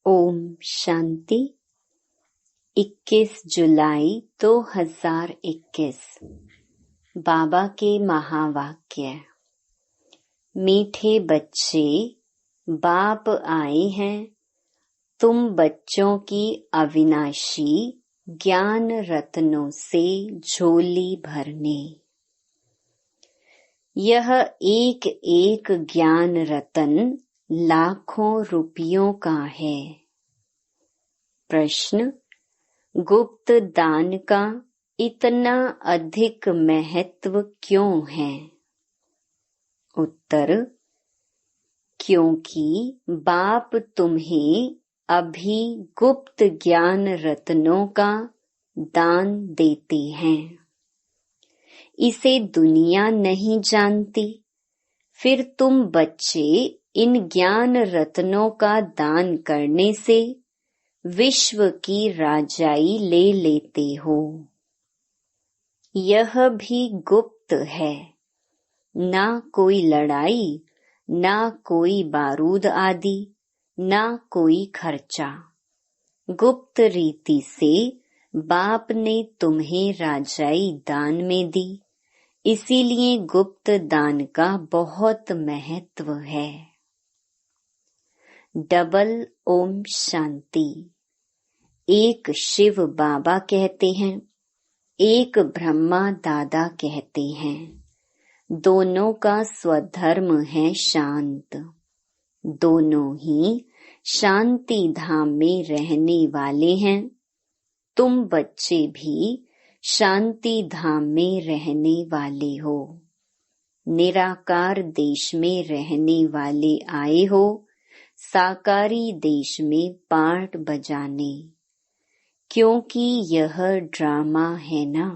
ओम शांति। 21 जुलाई 2021 बाबा के महावाक्य। मीठे बच्चे, बाप आए हैं तुम बच्चों की अविनाशी ज्ञान रत्नों से झोली भरने। यह एक एक ज्ञान रतन लाखों रुपयों का है। प्रश्न: गुप्त दान का इतना अधिक महत्व क्यों है? उत्तर: क्योंकि बाप तुम्हें अभी गुप्त ज्ञान रत्नों का दान देते हैं। इसे दुनिया नहीं जानती, फिर तुम बच्चे इन ज्ञान रत्नों का दान करने से विश्व की राजाई ले लेते हो। यह भी गुप्त है, ना कोई लड़ाई, ना कोई बारूद आदि, ना कोई खर्चा। गुप्त रीति से बाप ने तुम्हें राजाई दान में दी, इसीलिए गुप्त दान का बहुत महत्व है। डबल ओम शांति। एक शिव बाबा कहते हैं, एक ब्रह्मा दादा कहते हैं। दोनों का स्वधर्म है शांत। दोनों ही शांति धाम में रहने वाले हैं। तुम बच्चे भी शांति धाम में रहने वाले हो। निराकार देश में रहने वाले आए हो साकारी देश में पार्ट बजाने, क्योंकि यह ड्रामा है ना।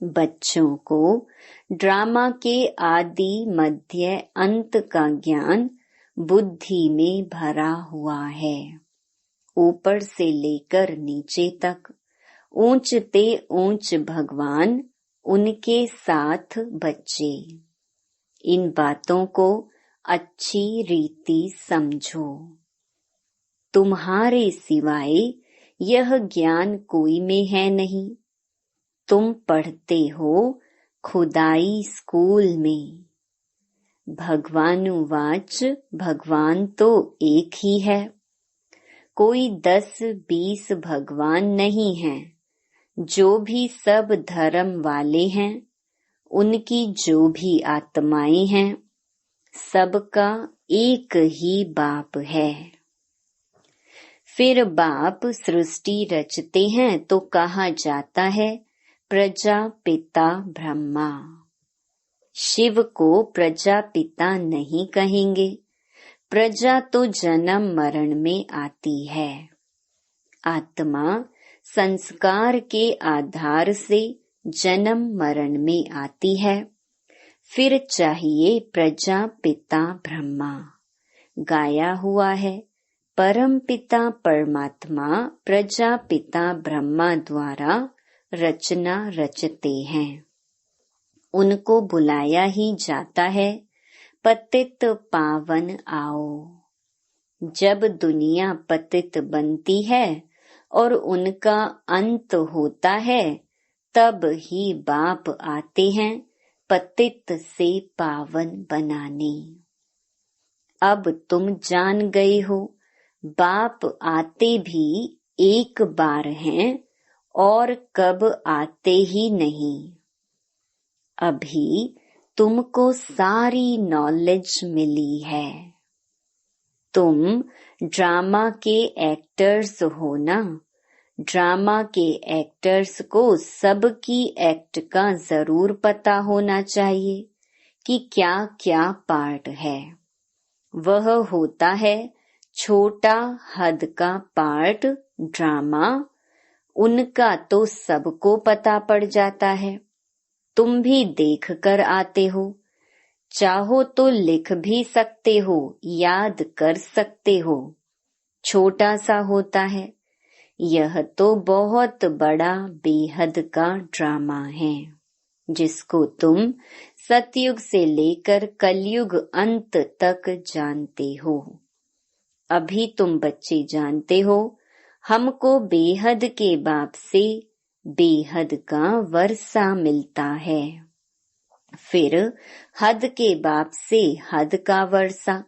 बच्चों को ड्रामा के आदि मध्य अंत का ज्ञान बुद्धि में भरा हुआ है। ऊपर से लेकर नीचे तक ऊंचते ऊंच भगवान, उनके साथ बच्चे। इन बातों को अच्छी रीति समझो। तुम्हारे सिवाय यह ज्ञान कोई में है नहीं। तुम पढ़ते हो खुदाई स्कूल में। भगवानुवाच, भगवान तो एक ही है। कोई 10-20 भगवान नहीं हैं। जो भी सब धर्म वाले हैं, उनकी जो भी आत्माएं हैं, सबका एक ही बाप है। फिर बाप सृष्टि रचते हैं तो कहा जाता है प्रजापिता ब्रह्मा। शिव को प्रजापिता नहीं कहेंगे। प्रजा तो जन्म मरण में आती है। आत्मा संस्कार के आधार से जन्म मरण में आती है। फिर चाहिए प्रजापिता ब्रह्मा। गाया हुआ है, परम पिता परमात्मा प्रजापिता ब्रह्मा द्वारा रचना रचते हैं। उनको बुलाया ही जाता है, पतित पावन आओ। जब दुनिया पतित बनती है और उनका अंत होता है, तब ही बाप आते हैं पतित से पावन बनाने। अब तुम जान गए हो, बाप आते भी एक बार हैं और कब आते ही नहीं। अभी तुमको सारी नॉलेज मिली है। तुम ड्रामा के एक्टर्स हो ना। ड्रामा के एक्टर्स को सबकी एक्ट का जरूर पता होना चाहिए कि क्या क्या पार्ट है। वह होता है छोटा हद का पार्ट ड्रामा, उनका तो सबको पता पड़ जाता है। तुम भी देख कर आते हो। चाहो तो लिख भी सकते हो, याद कर सकते हो। छोटा सा होता है। यह तो बहुत बड़ा बेहद का ड्रामा है, जिसको तुम सतयुग से लेकर कलयुग अंत तक जानते हो। अभी तुम बच्चे जानते हो, हमको बेहद के बाप से बेहद का वर्षा मिलता है, फिर हद के बाप से हद का वर्षा,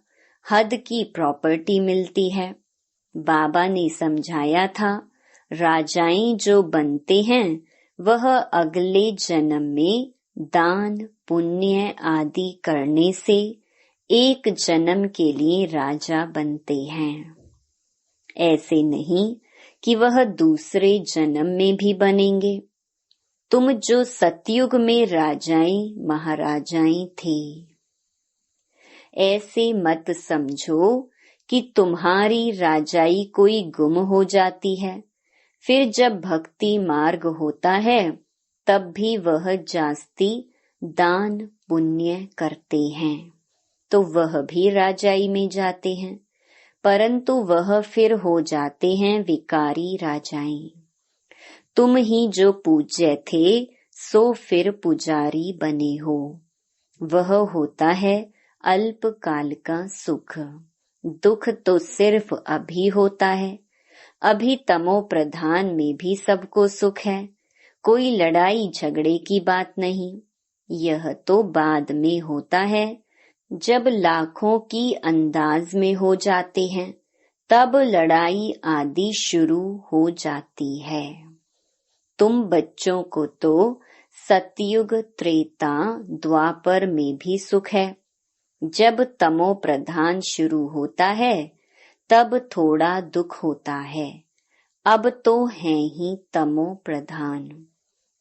हद की प्रॉपर्टी मिलती है। बाबा ने समझाया था, राजाएं जो बनते हैं वह अगले जन्म में दान पुण्य आदि करने से एक जन्म के लिए राजा बनते हैं। ऐसे नहीं कि वह दूसरे जन्म में भी बनेंगे। तुम जो सतयुग में राजाएं महाराजाएं थे, ऐसे मत समझो कि तुम्हारी राजाई कोई गुम हो जाती है, फिर जब भक्ति मार्ग होता है तब भी वह जास्ती दान पुण्य करते हैं तो वह भी राजाई में जाते हैं, परंतु वह फिर हो जाते हैं विकारी राजाएं। तुम ही जो पूज्य थे सो फिर पुजारी बने हो। वह होता है अल्पकाल का सुख, दुख तो सिर्फ अभी होता है। अभी तमो प्रधान में भी सबको सुख है, कोई लड़ाई झगड़े की बात नहीं। यह तो बाद में होता है, जब लाखों की अंदाज में हो जाते हैं तब लड़ाई आदि शुरू हो जाती है। तुम बच्चों को तो सतयुग त्रेता द्वापर में भी सुख है। जब तमो प्रधान शुरू होता है तब थोड़ा दुख होता है, अब तो है ही तमो प्रधान।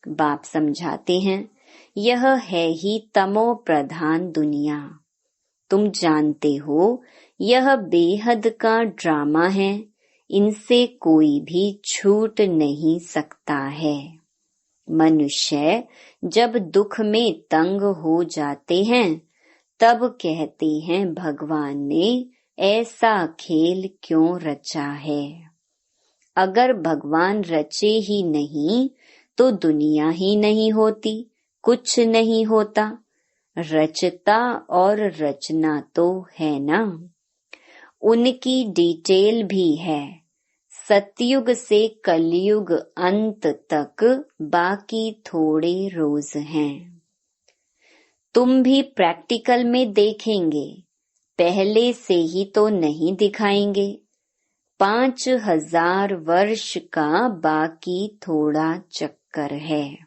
बाप समझाते हैं, यह है ही तमो प्रधान दुनिया। तुम जानते हो यह बेहद का ड्रामा है, इनसे कोई भी छूट नहीं सकता है। मनुष्य जब दुख में तंग हो जाते हैं तब कहते हैं भगवान ने ऐसा खेल क्यों रचा है। अगर भगवान रचे ही नहीं तो दुनिया ही नहीं होती, कुछ नहीं होता। रचता और रचना तो है ना, उनकी डिटेल भी है। सतयुग से कलयुग अंत तक बाकी थोड़े रोज हैं। तुम भी प्रैक्टिकल में देखेंगे, पहले से ही तो नहीं दिखाएंगे। 5000 वर्ष का बाकी थोड़ा चक्कर है,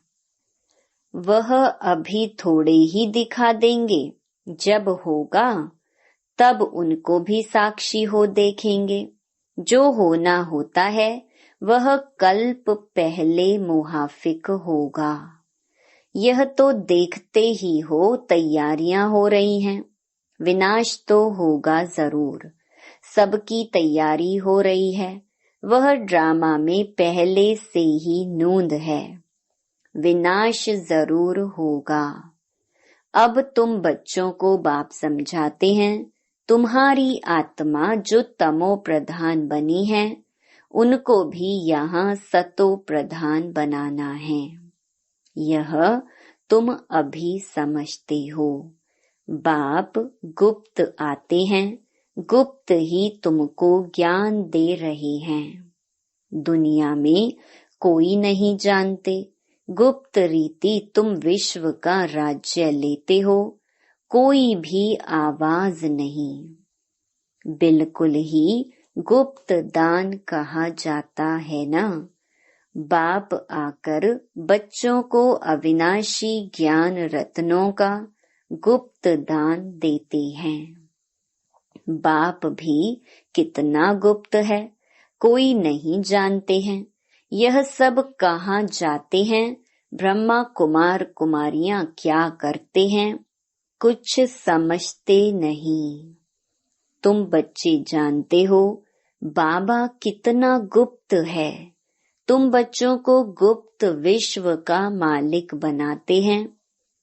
वह अभी थोड़े ही दिखा देंगे। जब होगा तब उनको भी साक्षी हो देखेंगे। जो होना होता है वह कल्प पहले मुहाफिक होगा। यह तो देखते ही हो तैयारियां हो रही हैं। विनाश तो होगा जरूर, सबकी तैयारी हो रही है। वह ड्रामा में पहले से ही नूंद है, विनाश जरूर होगा। अब तुम बच्चों को बाप समझाते हैं, तुम्हारी आत्मा जो तमो प्रधान बनी है उनको भी यहाँ सतो प्रधान बनाना है। यह तुम अभी समझते हो। बाप गुप्त आते हैं, गुप्त ही तुमको ज्ञान दे रहे हैं। दुनिया में कोई नहीं जानते, गुप्त रीति तुम विश्व का राज्य लेते हो, कोई भी आवाज नहीं। बिल्कुल ही गुप्त दान कहा जाता है ना। बाप आकर बच्चों को अविनाशी ज्ञान रत्नों का गुप्त दान देते हैं। बाप भी कितना गुप्त है, कोई नहीं जानते हैं। यह सब कहाँ जाते हैं, ब्रह्मा कुमार कुमारियां क्या करते हैं, कुछ समझते नहीं। तुम बच्चे जानते हो बाबा कितना गुप्त है। तुम बच्चों को गुप्त विश्व का मालिक बनाते हैं।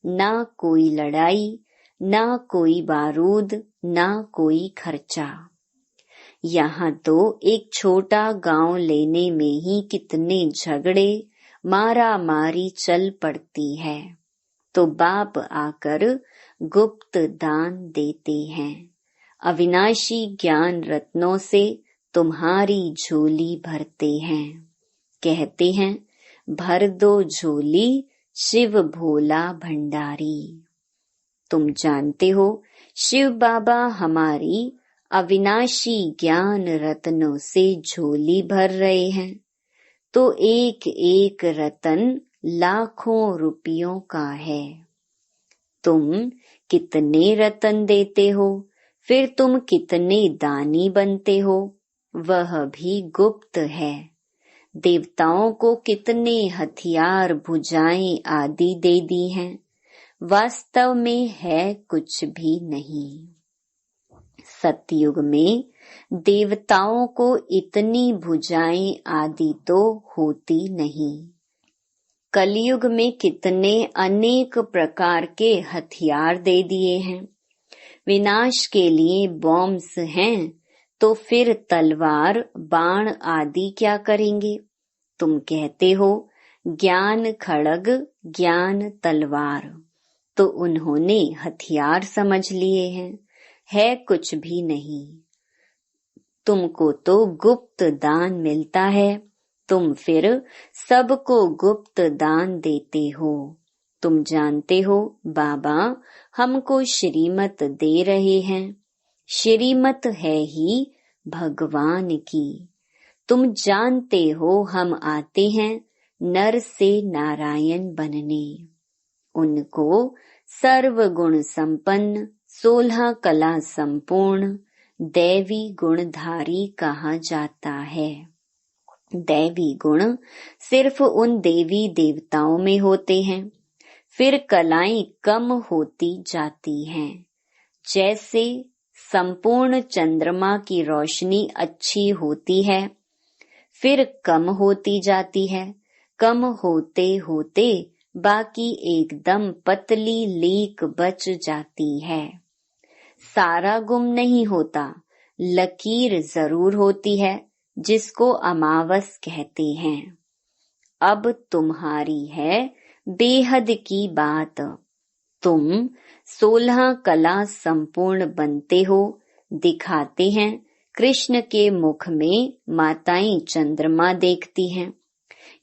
ना कोई लड़ाई, ना कोई बारूद, ना कोई खर्चा। यहाँ तो एक छोटा गांव लेने में ही कितने झगड़े मारा मारी चल पड़ती है। तो बाप आकर गुप्त दान देते हैं। अविनाशी ज्ञान रत्नों से तुम्हारी झोली भरते हैं। कहते हैं भर दो झोली शिव भोला भंडारी। तुम जानते हो शिव बाबा हमारी अविनाशी ज्ञान रत्नों से झोली भर रहे हैं, तो एक एक रतन लाखों रुपयों का है। तुम कितने रतन देते हो, फिर तुम कितने दानी बनते हो, वह भी गुप्त है। देवताओं को कितने हथियार भुजाएं आदि दे दी हैं, वास्तव में है कुछ भी नहीं। सतयुग में देवताओं को इतनी भुजाएं आदि तो होती नहीं। कलयुग में कितने अनेक प्रकार के हथियार दे दिए हैं। विनाश के लिए बॉम्ब्स हैं, तो फिर तलवार बाण आदि क्या करेंगे। तुम कहते हो ज्ञान खड़ग ज्ञान तलवार, तो उन्होंने हथियार समझ लिए हैं, है कुछ भी नहीं। तुमको तो गुप्त दान मिलता है, तुम फिर सबको गुप्त दान देते हो। तुम जानते हो बाबा हमको श्रीमत दे रहे हैं, श्रीमत है ही भगवान की। तुम जानते हो हम आते हैं नर से नारायण बनने। उनको सर्वगुण संपन्न 16 कला संपूर्ण दैवी गुणधारी कहा जाता है। दैवी गुण सिर्फ उन देवी देवताओं में होते हैं, फिर कलाएं कम होती जाती हैं। जैसे संपूर्ण चंद्रमा की रोशनी अच्छी होती है, फिर कम होती जाती है, कम होते होते बाकी एकदम पतली लीक बच जाती है। सारा गुम नहीं होता, लकीर जरूर होती है, जिसको अमावस कहते हैं। अब तुम्हारी है बेहद की बात। तुम 16 कला संपूर्ण बनते हो, दिखाते हैं। कृष्ण के मुख में माताएं चंद्रमा देखती हैं।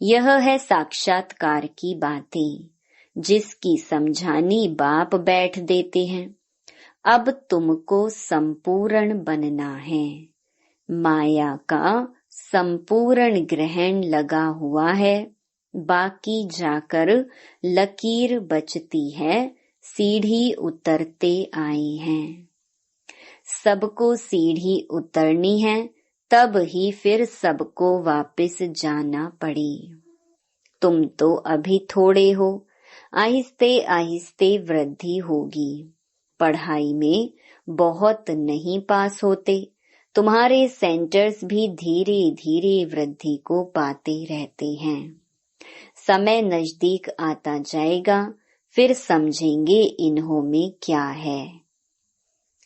यह है साक्षात्कार की बातें, जिसकी समझानी बाप बैठ देते हैं। अब तुमको संपूर्ण बनना है। माया का संपूर्ण ग्रहण लगा हुआ है, बाकी जाकर लकीर बचती है, सीढ़ी उतरते आए हैं। सबको सीढ़ी उतरनी है, तब ही फिर सबको वापस जाना पड़े। तुम तो अभी थोड़े हो, आहिस्ते आहिस्ते वृद्धि होगी। पढ़ाई में बहुत नहीं पास होते, तुम्हारे सेंटर्स भी धीरे धीरे वृद्धि को पाते रहते हैं। समय नजदीक आता जाएगा, फिर समझेंगे इन्हों में क्या है।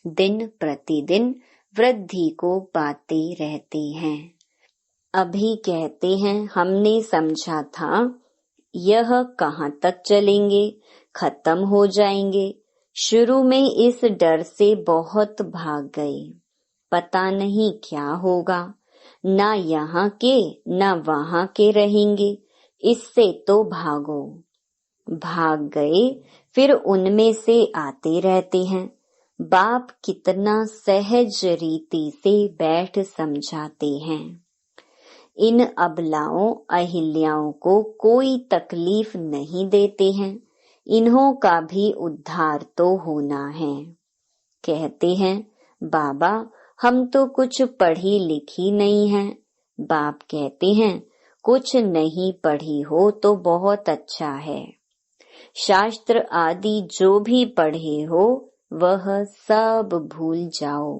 दिन प्रतिदिन वृद्धि को पाते रहते हैं। अभी कहते हैं हमने समझा था, यह कहाँ तक चलेंगे, खत्म हो जाएंगे। शुरू में इस डर से बहुत भाग गए, पता नहीं क्या होगा, ना यहाँ के ना वहाँ के रहेंगे, इससे तो भागो। भाग गए, फिर उनमें से आते रहते हैं। बाप कितना सहज रीति से बैठ समझाते हैं। इन अबलाओं अहिल्याओं को कोई तकलीफ नहीं देते हैं, इन्हों का भी उद्धार तो होना है। कहते हैं बाबा हम तो कुछ पढ़ी लिखी नहीं है। बाप कहते हैं कुछ नहीं पढ़ी हो तो बहुत अच्छा है। शास्त्र आदि जो भी पढ़े हो वह सब भूल जाओ।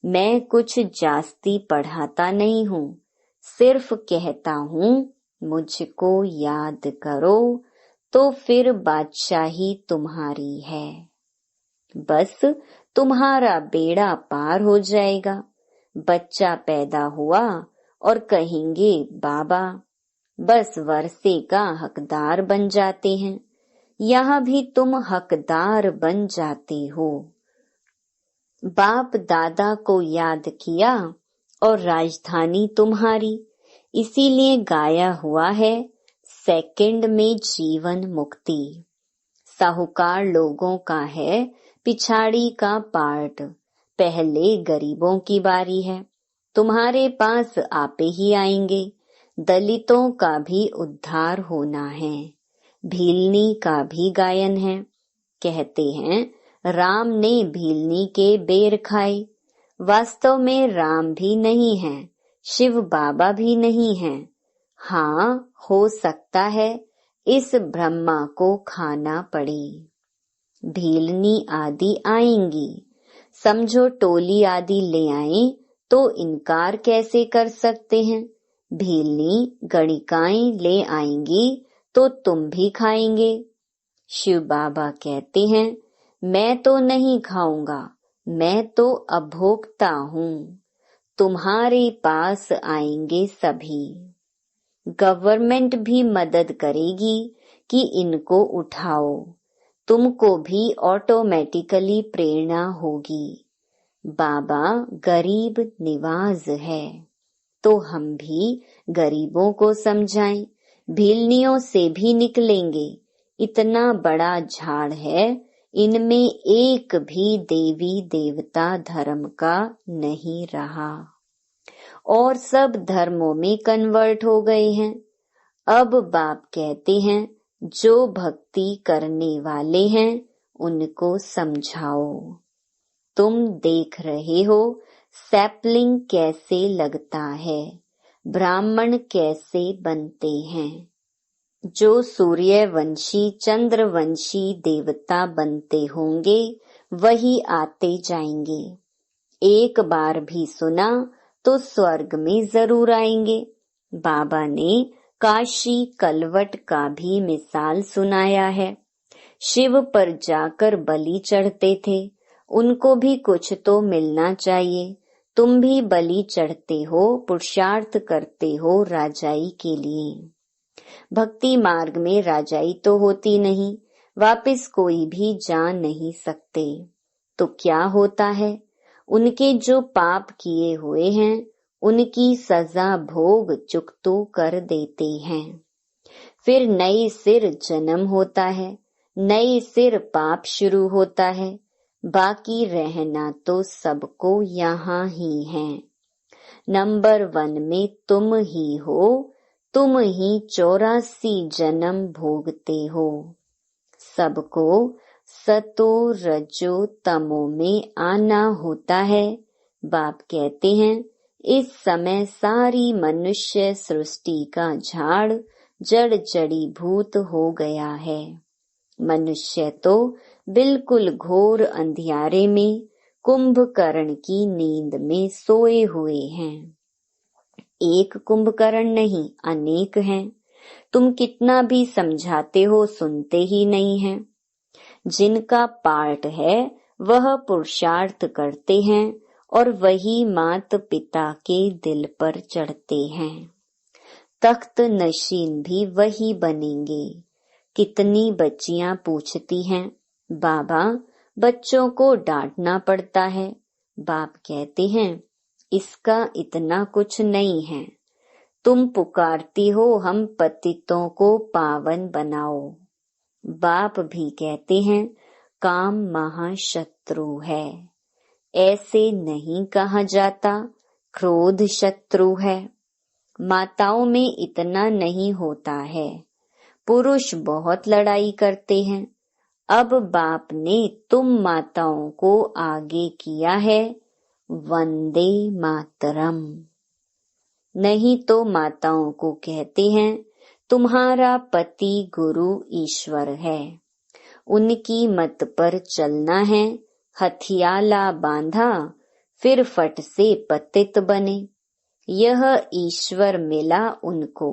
मैं कुछ जास्ती पढ़ाता नहीं हूँ, सिर्फ कहता हूँ मुझको याद करो तो फिर बादशाही तुम्हारी है। बस तुम्हारा बेड़ा पार हो जाएगा। बच्चा पैदा हुआ और कहेंगे बाबा, बस वर्षे का हकदार बन जाते हैं। यहाँ भी तुम हकदार बन जाते हो। बाप दादा को याद किया और राजधानी तुम्हारी, इसीलिए गाया हुआ है सेकंड में जीवन मुक्ति। साहूकार लोगों का है पिछाड़ी का पार्ट, पहले गरीबों की बारी है। तुम्हारे पास आपे ही आएंगे। दलितों का भी उद्धार होना है। भीलनी का भी गायन है। कहते हैं राम ने भीलनी के बेर खाए। वास्तव में राम भी नहीं है, शिव बाबा भी नहीं है। हाँ, हो सकता है इस ब्रह्मा को खाना पड़े। भीलनी आदि आएंगी, समझो टोली आदि ले आए तो इनकार कैसे कर सकते हैं। भीलनी गणिकाएं ले आएंगी तो तुम भी खाएंगे। शिव बाबा कहते हैं मैं तो नहीं खाऊंगा, मैं तो अभोक्ता हूँ। तुम्हारे पास आएंगे सभी। गवर्नमेंट भी मदद करेगी कि इनको उठाओ। तुमको भी ऑटोमेटिकली प्रेरणा होगी। बाबा गरीब निवाज है, तो हम भी गरीबों को समझाएं। भीलनियों से भी निकलेंगे। इतना बड़ा झाड़ है, इनमें एक भी देवी देवता धर्म का नहीं रहा और सब धर्मों में कन्वर्ट हो गए हैं। अब बाप कहते हैं जो भक्ति करने वाले हैं उनको समझाओ। तुम देख रहे हो सैपलिंग कैसे लगता है, ब्राह्मण कैसे बनते हैं। जो सूर्यवंशी चंद्रवंशी देवता बनते होंगे वही आते जाएंगे। एक बार भी सुना तो स्वर्ग में जरूर आएंगे। बाबा ने काशी कलवट का भी मिसाल सुनाया है। शिव पर जाकर बलि चढ़ते थे, उनको भी कुछ तो मिलना चाहिए। तुम भी बलि चढ़ते हो, पुरुषार्थ करते हो राजाई के लिए। भक्ति मार्ग में राजाई तो होती नहीं, वापिस कोई भी जा नहीं सकते। तो क्या होता है, उनके जो पाप किए हुए हैं उनकी सजा भोग चुकतो कर देते हैं। फिर नए सिर जन्म होता है, नए सिर पाप शुरू होता है। बाकी रहना तो सबको यहाँ ही है। नंबर 1 में तुम ही हो, तुम ही 84 जन्म भोगते हो। सबको सतो रजो तमो में आना होता है। बाप कहते हैं इस समय सारी मनुष्य सृष्टि का झाड़ जड़ जड़ीभूत हो गया है। मनुष्य तो बिल्कुल घोर अंधियारे में कुंभकर्ण की नींद में सोए हुए हैं। एक कुंभकर्ण नहीं, अनेक हैं। तुम कितना भी समझाते हो सुनते ही नहीं हैं। जिनका पार्ट है वह पुरुषार्थ करते हैं और वही माता पिता के दिल पर चढ़ते हैं। तख्त नशीन भी वही बनेंगे। कितनी बच्चियां पूछती हैं बाबा बच्चों को डांटना पड़ता है। बाप कहते हैं इसका इतना कुछ नहीं है। तुम पुकारती हो हम पतितों को पावन बनाओ। बाप भी कहते हैं काम महाशत्रु है। ऐसे नहीं कहा जाता, क्रोध शत्रु है। माताओं में इतना नहीं होता है, पुरुष बहुत लड़ाई करते हैं। अब बाप ने तुम माताओं को आगे किया है, वंदे मातरम। नहीं तो माताओं को कहते हैं तुम्हारा पति गुरु ईश्वर है, उनकी मत पर चलना है। हथियाला बांधा फिर फट से पतित बने। यह ईश्वर मिला उनको।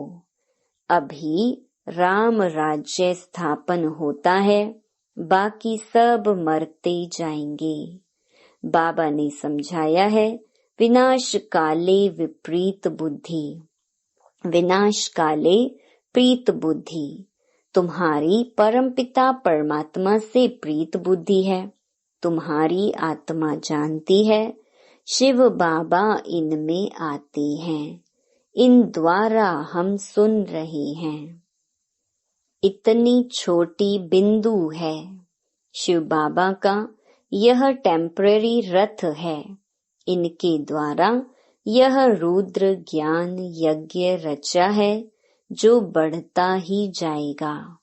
अभी राम राज्य स्थापन होता है, बाकी सब मरते जाएंगे। बाबा ने समझाया है विनाश काले विपरीत बुद्धि, विनाश काले प्रीत बुद्धि। तुम्हारी परमपिता परमात्मा से प्रीत बुद्धि है। तुम्हारी आत्मा जानती है, शिव बाबा इनमें आते हैं, इन द्वारा हम सुन रहे हैं। इतनी छोटी बिंदु है। शिव बाबा का यह टेम्पररी रथ है। इनके द्वारा यह रुद्र ज्ञान यज्ञ रचा है जो बढ़ता ही जाएगा।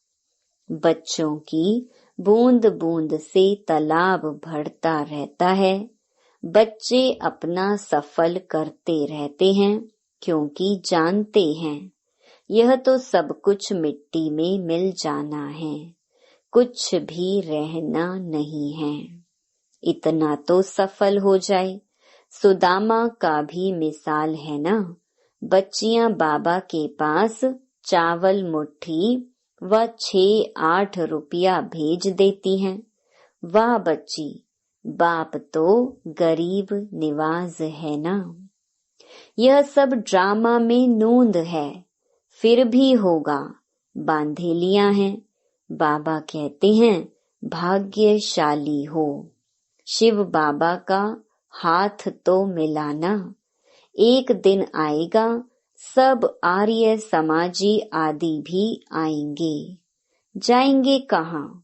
बच्चों की बूंद बूंद से तालाब भरता रहता है। बच्चे अपना सफल करते रहते हैं क्योंकि जानते हैं यह तो सब कुछ मिट्टी में मिल जाना है, कुछ भी रहना नहीं है। इतना तो सफल हो जाए। सुदामा का भी मिसाल है ना। बच्चियां बाबा के पास चावल मुट्ठी व 6-8 रुपया भेज देती हैं। वाह बच्ची, बाप तो गरीब निवाज है ना। यह सब ड्रामा में नूंद है, फिर भी होगा, बांधेलियां हैं। बाबा कहते हैं भाग्यशाली हो। शिव बाबा का हाथ तो मिलाना। एक दिन आएगा सब आर्य समाजी आदि भी आएंगे। जाएंगे कहाँ?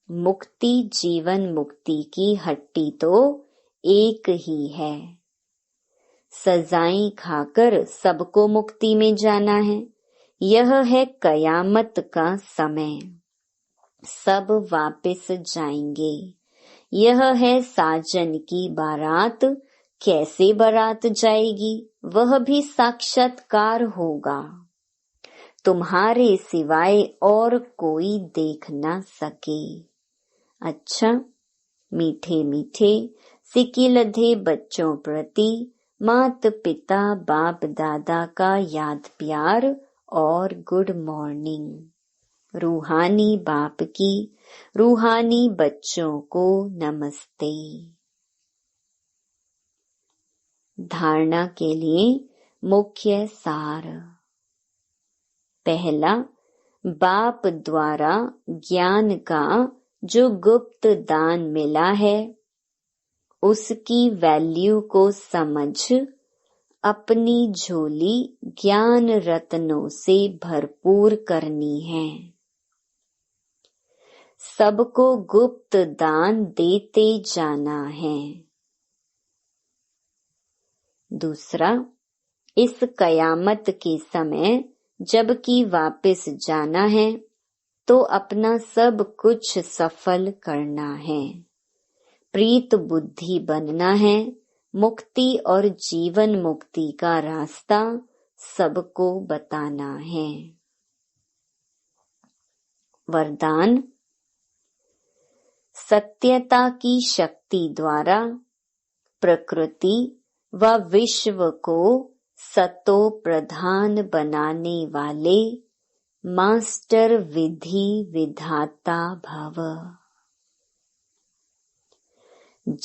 मुक्ति जीवन मुक्ति की हट्टी तो एक ही है। सजाएं खाकर सबको मुक्ति में जाना है। यह है कयामत का समय। सब वापस जाएंगे। यह है साजन की बारात। कैसे बारात जाएगी वह भी साक्षात्कार होगा। तुम्हारे सिवाय और कोई देख न सके। अच्छा, मीठे मीठे सिकिलधे बच्चों प्रति मात पिता बाप दादा का याद प्यार और गुड मॉर्निंग। रूहानी बाप की रूहानी बच्चों को नमस्ते। धारणा के लिए मुख्य सार। पहला, बाप द्वारा ज्ञान का जो गुप्त दान मिला है उसकी वैल्यू को समझ अपनी झोली ज्ञान रत्नों से भरपूर करनी है। सबको गुप्त दान देते जाना है। दूसरा, इस कयामत के समय जबकि वापस जाना है तो अपना सब कुछ सफल करना है। प्रीत बुद्धि बनना है। मुक्ति और जीवन मुक्ति का रास्ता सबको बताना है। वरदान। सत्यता की शक्ति द्वारा प्रकृति व विश्व को सतो प्रधान बनाने वाले मास्टर विधि विधाता भव।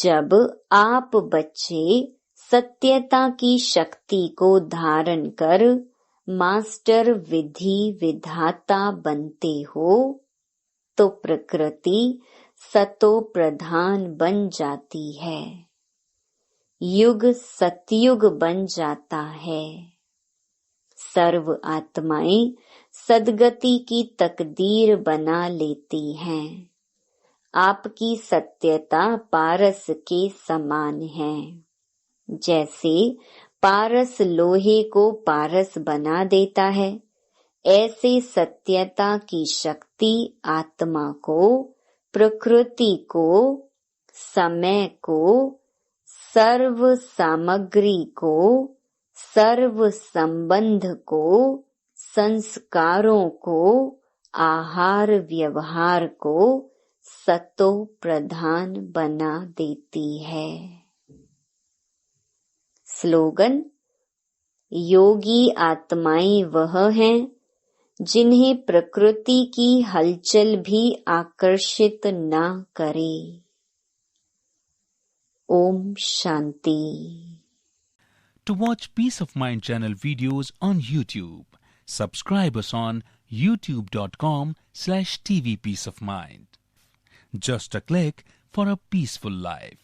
जब आप बच्चे सत्यता की शक्ति को धारण कर मास्टर विधि विधाता बनते हो तो प्रकृति सतो प्रधान बन जाती है। युग सतयुग बन जाता है। सर्व आत्माएं सद्गति की तकदीर बना लेती हैं। आपकी सत्यता पारस के समान है। जैसे पारस लोहे को पारस बना देता है, ऐसे सत्यता की शक्ति आत्मा को, प्रकृति को, समय को, सर्व सामग्री को, सर्व संबंध को, संस्कारों को, आहार व्यवहार को सतो प्रधान बना देती है। स्लोगन। योगी आत्माएं वह हैं जिन्हें प्रकृति की हलचल भी आकर्षित न करे। Om Shanti. To watch Peace of Mind channel videos on YouTube, subscribe us on youtube.com/tvpeaceofmind. Just a click for a peaceful life.